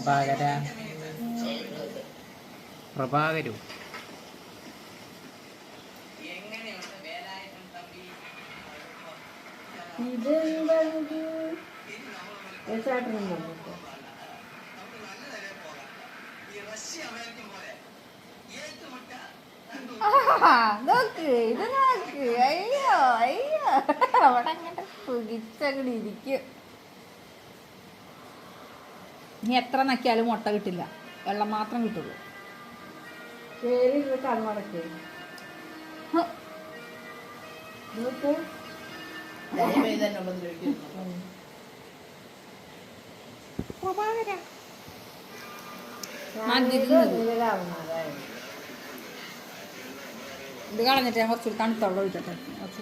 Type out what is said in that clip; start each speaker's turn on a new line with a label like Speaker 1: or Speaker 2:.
Speaker 1: പ്രഭാകര പ്രഭാകരു
Speaker 2: നോക്ക് ഇത് നോക്ക്. അയ്യോ അയ്യോ അവിടെ അങ്ങോട്ട് സുഖിച്ചങ്ങോട്ട് ഇരിക്കും. ഇനി എത്ര നക്കിയാലും മുട്ട കിട്ടില്ല, വെള്ളം മാത്രം കിട്ടുള്ളൂ. ഇത് കളഞ്ഞിട്ട് ഞാൻ കുറച്ചുകൂടി തണുത്തുള്ള ഒഴിക്കട്ടെ. കുറച്ച്